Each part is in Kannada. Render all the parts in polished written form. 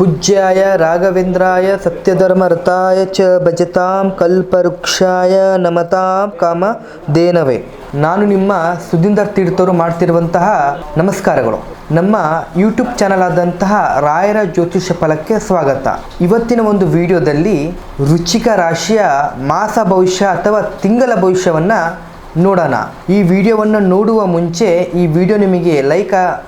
ಪೂಜ್ಯಾಯ ರಾಘವೇಂದ್ರಾಯ ಸತ್ಯಧರ್ಮರತಾಯ ಚ ಭಜತಾಂ ಕಲ್ಪವೃಕ್ಷಾಯ ನಮತಾಂ ಕಾಮಧೇನವೇ. ನಾನು ನಿಮ್ಮ ಸುಧೀಂದರ್ ತೀರ್ಥರು ಮಾಡ್ತಿರುವಂತಹ ನಮಸ್ಕಾರಗಳು. ನಮ್ಮ ಯೂಟ್ಯೂಬ್ ಚಾನಲ್ ಆದಂತಹ ರಾಯರ ಜ್ಯೋತಿಷ್ಯ ಫಲಕ್ಕೆ ಸ್ವಾಗತ. ಇವತ್ತಿನ ಒಂದು ವಿಡಿಯೋದಲ್ಲಿ ವೃಶ್ಚಿಕ ರಾಶಿಯ ಮಾಸ ಭವಿಷ್ಯ ಅಥವಾ ತಿಂಗಳ ಭವಿಷ್ಯವನ್ನು ನೋಡೋಣ. ಈ ವಿಡಿಯೋವನ್ನು ನೋಡುವ ಮುಂಚೆ ಈ ವಿಡಿಯೋ ನಿಮಗೆ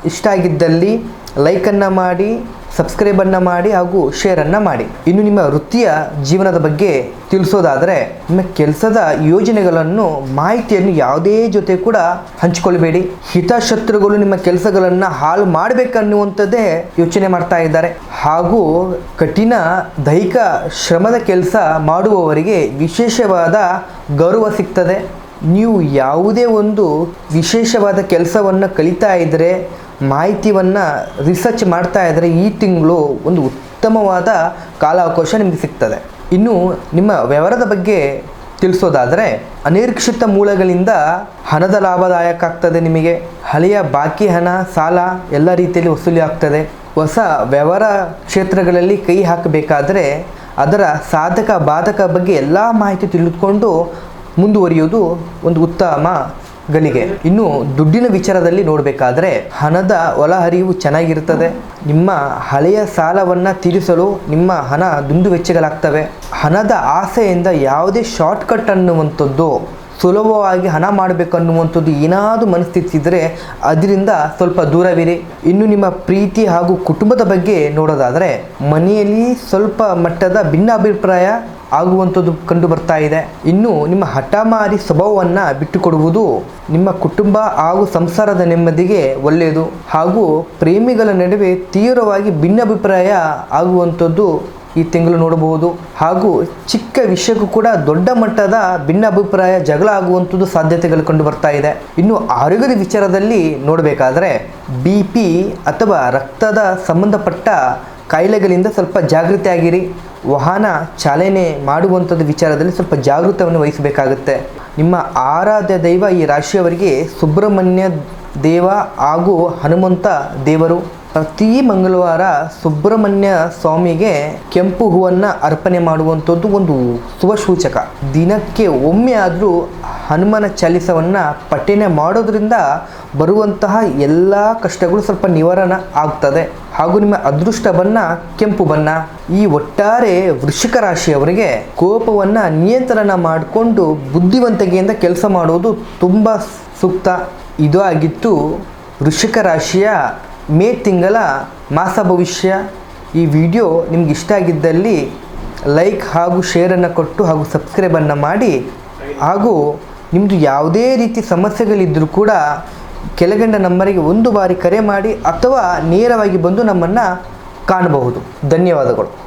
ಇಷ್ಟ ಆಗಿದ್ದಲ್ಲಿ ಲೈಕನ್ನು ಮಾಡಿ, ಸಬ್ಸ್ಕ್ರೈಬನ್ನು ಮಾಡಿ ಹಾಗೂ ಶೇರನ್ನು ಮಾಡಿ. ಇನ್ನು ನಿಮ್ಮ ವೃತ್ತಿಯ ಜೀವನದ ಬಗ್ಗೆ ತಿಳಿಸೋದಾದರೆ, ನಿಮ್ಮ ಕೆಲಸದ ಯೋಜನೆಗಳನ್ನು ಮಾಹಿತಿಯನ್ನು ಯಾವುದೇ ಜೊತೆ ಕೂಡ ಹಂಚಿಕೊಳ್ಬೇಡಿ. ಹಿತಶತ್ರುಗಳು ನಿಮ್ಮ ಕೆಲಸಗಳನ್ನು ಹಾಳು ಮಾಡಬೇಕನ್ನುವಂಥದ್ದೇ ಯೋಚನೆ ಮಾಡ್ತಾ ಇದ್ದಾರೆ. ಹಾಗೂ ಕಠಿಣ ದೈಹಿಕ ಶ್ರಮದ ಕೆಲಸ ಮಾಡುವವರಿಗೆ ವಿಶೇಷವಾದ ಗೌರವ ಸಿಗ್ತದೆ. ನೀವು ಯಾವುದೇ ಒಂದು ವಿಶೇಷವಾದ ಕೆಲಸವನ್ನು ಕಲಿತಾ ಇದ್ದರೆ, ಮಾಹಿತಿಯನ್ನು ರಿಸರ್ಚ್ ಮಾಡ್ತಾ ಇದ್ದರೆ, ಈ ತಿಂಗಳು ಒಂದು ಉತ್ತಮವಾದ ಕಾಲಾವಕಾಶ ನಿಮಗೆ ಸಿಗ್ತದೆ. ಇನ್ನು ನಿಮ್ಮ ವ್ಯವಹಾರದ ಬಗ್ಗೆ ತಿಳಿಸೋದಾದರೆ, ಅನಿರೀಕ್ಷಿತ ಮೂಲಗಳಿಂದ ಹಣದ ಲಾಭದಾಯಕ ಆಗ್ತದೆ. ನಿಮಗೆ ಹಳೆಯ ಬಾಕಿ ಹಣ, ಸಾಲ ಎಲ್ಲ ರೀತಿಯಲ್ಲಿ ವಸೂಲಿ ಆಗ್ತದೆ. ಹೊಸ ವ್ಯವಹಾರ ಕ್ಷೇತ್ರಗಳಲ್ಲಿ ಕೈ ಹಾಕಬೇಕಾದರೆ ಅದರ ಸಾಧಕ ಬಾಧಕ ಬಗ್ಗೆ ಎಲ್ಲ ಮಾಹಿತಿ ತಿಳಿದುಕೊಂಡು ಮುಂದುವರಿಯುವುದು ಒಂದು ಉತ್ತಮ ಗಳಿಗೆ. ಇನ್ನು ದುಡ್ಡಿನ ವಿಚಾರದಲ್ಲಿ ನೋಡಬೇಕಾದ್ರೆ ಹಣದ ಒಳಹರಿವು ಚೆನ್ನಾಗಿರ್ತದೆ. ನಿಮ್ಮ ಹಳೆಯ ಸಾಲವನ್ನು ತೀರಿಸಲು ನಿಮ್ಮ ಹಣ ದುಂದು ವೆಚ್ಚಗಳಾಗ್ತವೆ. ಹಣದ ಆಸೆಯಿಂದ ಯಾವುದೇ ಶಾರ್ಟ್ಕಟ್ ಅನ್ನುವಂಥದ್ದು, ಸುಲಭವಾಗಿ ಹಣ ಮಾಡಬೇಕನ್ನುವಂಥದ್ದು ಏನಾದರೂ ಮನಸ್ಥಿತಿ ಇದ್ದರೆ ಅದರಿಂದ ಸ್ವಲ್ಪ ದೂರವಿರಿ. ಇನ್ನು ನಿಮ್ಮ ಪ್ರೀತಿ ಹಾಗೂ ಕುಟುಂಬದ ಬಗ್ಗೆ ನೋಡೋದಾದರೆ, ಮನೆಯಲ್ಲಿ ಸ್ವಲ್ಪ ಮಟ್ಟದ ಭಿನ್ನಾಭಿಪ್ರಾಯ ಆಗುವಂಥದ್ದು ಕಂಡು ಬರ್ತಾ ಇದೆ. ಇನ್ನು ನಿಮ್ಮ ಹಠಮಾರಿ ಸ್ವಭಾವವನ್ನು ಬಿಟ್ಟುಕೊಡುವುದು ನಿಮ್ಮ ಕುಟುಂಬ ಹಾಗೂ ಸಂಸಾರದ ನೆಮ್ಮದಿಗೆ ಒಳ್ಳೆಯದು. ಹಾಗೂ ಪ್ರೇಮಿಗಳ ನಡುವೆ ತೀವ್ರವಾಗಿ ಭಿನ್ನಾಭಿಪ್ರಾಯ ಆಗುವಂಥದ್ದು ಈ ತಿಂಗಳು ನೋಡಬಹುದು. ಹಾಗೂ ಚಿಕ್ಕ ವಿಷಯಕ್ಕೂ ಕೂಡ ದೊಡ್ಡ ಮಟ್ಟದ ಭಿನ್ನಾಭಿಪ್ರಾಯ, ಜಗಳ ಆಗುವಂಥದ್ದು ಸಾಧ್ಯತೆಗಳು ಕಂಡು ಬರ್ತಾ ಇದೆ. ಇನ್ನು ಆರೋಗ್ಯದ ವಿಚಾರದಲ್ಲಿ ನೋಡಬೇಕಾದ್ರೆ BP ಅಥವಾ ರಕ್ತದ ಸಂಬಂಧಪಟ್ಟ ಕಾಯಿಲೆಗಳಿಂದ ಸ್ವಲ್ಪ ಜಾಗೃತಿ ಆಗಿರಿ. ವಾಹನ ಚಾಲನೆ ಮಾಡುವಂಥದ್ದು ವಿಚಾರದಲ್ಲಿ ಸ್ವಲ್ಪ ಜಾಗೃತವನ್ನು ವಹಿಸಬೇಕಾಗುತ್ತೆ. ನಿಮ್ಮ ಆರಾಧ್ಯ ದೈವ ಈ ರಾಶಿಯವರಿಗೆ ಸುಬ್ರಹ್ಮಣ್ಯ ದೇವ ಹಾಗೂ ಹನುಮಂತ ದೇವರು. ಪ್ರತಿ ಮಂಗಳವಾರ ಸುಬ್ರಹ್ಮಣ್ಯ ಸ್ವಾಮಿಗೆ ಕೆಂಪು ಹೂವನ್ನು ಅರ್ಪಣೆ ಮಾಡುವಂಥದ್ದು ಒಂದು ಶುಭ ಸೂಚಕ. ದಿನಕ್ಕೆ ಒಮ್ಮೆ ಆದರೂ ಹನುಮನ ಚಾಲಿಸವನ್ನು ಪಠನೆ ಮಾಡೋದ್ರಿಂದ ಬರುವಂತಹ ಎಲ್ಲ ಕಷ್ಟಗಳು ಸ್ವಲ್ಪ ನಿವಾರಣೆ ಆಗ್ತದೆ. ಹಾಗೂ ನಿಮ್ಮ ಅದೃಷ್ಟ ಬಣ್ಣ ಕೆಂಪು ಬಣ್ಣ. ಈ ಒಟ್ಟಾರೆ ವೃಶ್ಚಿಕ ರಾಶಿಯವರಿಗೆ ಕೋಪವನ್ನು ನಿಯಂತ್ರಣ ಮಾಡಿಕೊಂಡು ಬುದ್ಧಿವಂತಿಕೆಯಿಂದ ಕೆಲಸ ಮಾಡೋದು ತುಂಬ ಸೂಕ್ತ. ಇದು ಆಗಿತ್ತು ವೃಶ್ಚಿಕ ರಾಶಿಯ ಮೇ ತಿಂಗಳ ಮಾಸ ಭವಿಷ್ಯ. ಈ ವಿಡಿಯೋ ನಿಮ್ಗೆ ಇಷ್ಟ ಆಗಿದ್ದಲ್ಲಿ ಲೈಕ್ ಹಾಗೂ ಶೇರನ್ನು ಕೊಟ್ಟು ಹಾಗೂ ಸಬ್ಸ್ಕ್ರೈಬನ್ನು ಮಾಡಿ. ಹಾಗೂ ನಿಮ್ಮದು ಯಾವುದೇ ರೀತಿ ಸಮಸ್ಯೆಗಳಿದ್ದರೂ ಕೂಡ ಕೆಳಗಂಡ ನಂಬರಿಗೆ ಒಂದು ಬಾರಿ ಕರೆ ಮಾಡಿ ಅಥವಾ ನೇರವಾಗಿ ಬಂದು ನಮ್ಮನ್ನು ಕಾಣಬಹುದು. ಧನ್ಯವಾದಗಳು.